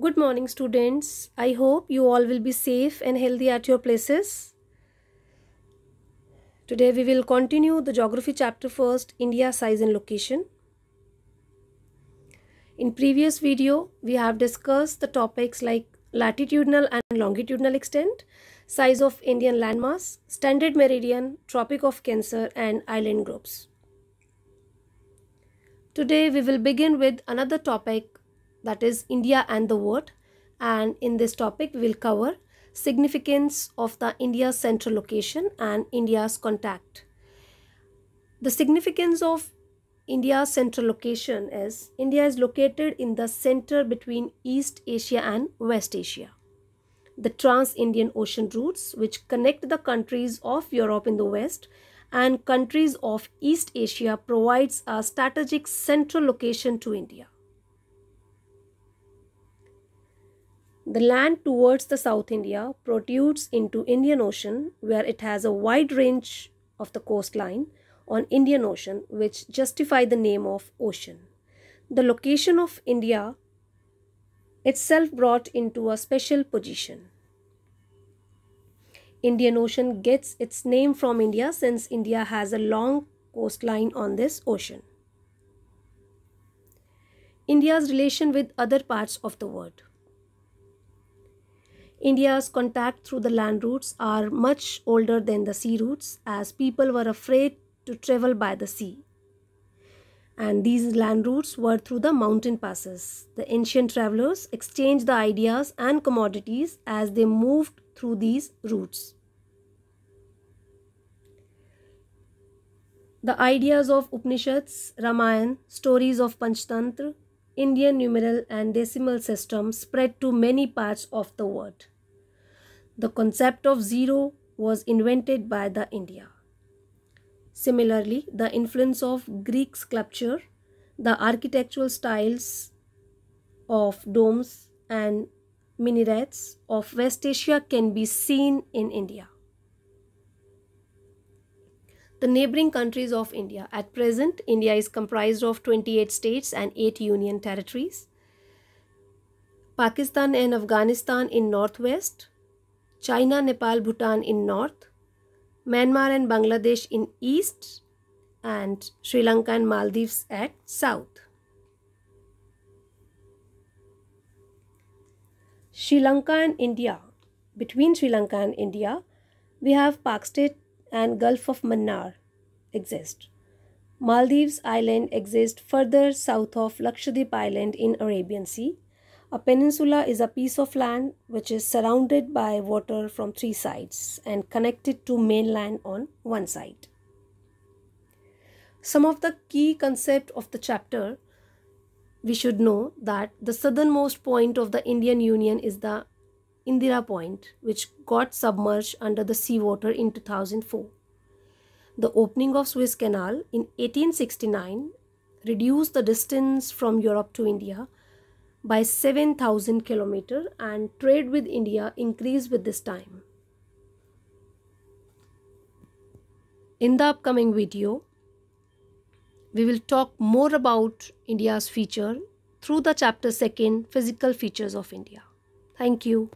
Good morning, students. I hope you all will be safe and healthy at your places. Today we will continue the geography chapter first, India size and location. In previous video, we have discussed the topics like latitudinal and longitudinal extent, size of Indian landmass, standard meridian, Tropic of Cancer and island groups. Today we will begin with another topic, that is India and the world, and in this topic we will cover significance of the India's central location and India's contact. The significance of India's central location is India is located in the center between East Asia and West Asia. The trans-Indian ocean routes which connect the countries of Europe in the west and countries of East Asia provides a strategic central location to India. The land towards the South India protrudes into Indian Ocean, where it has a wide range of the coastline on Indian Ocean which justify the name of ocean. The location of India itself brought into a special position. Indian Ocean gets its name from India since India has a long coastline on this ocean. India's relation with other parts of the world. India's contact through the land routes are much older than the sea routes, as people were afraid to travel by the sea. And these land routes were through the mountain passes. The ancient travelers exchanged the ideas and commodities as they moved through these routes. The ideas of Upanishads, Ramayana, stories of Panchtantra, Indian numeral and decimal system spread to many parts of the world. The concept of zero was invented by the India. Similarly, the influence of Greek sculpture, the architectural styles of domes and minarets of West Asia can be seen in India. The neighboring countries of India. At present, India is comprised of 28 states and 8 union territories. Pakistan and Afghanistan in northwest, China, Nepal, Bhutan in north, Myanmar and Bangladesh in east, and Sri Lanka and Maldives at south. Sri Lanka and India. Between Sri Lanka and India, we have Pak State and Gulf of Mannar exist. Maldives Island exists further south of Lakshadweep Island in Arabian Sea. A peninsula is a piece of land which is surrounded by water from 3 sides and connected to mainland on one side. Some of the key concepts of the chapter, we should know that the southernmost point of the Indian Union is the Indira Point, which got submerged under the seawater in 2004. The opening of Suez Canal in 1869 reduced the distance from Europe to India by 7,000 kilometers, and trade with India increased with this time. In the upcoming video, we will talk more about India's feature through the chapter 2, Physical Features of India. Thank you.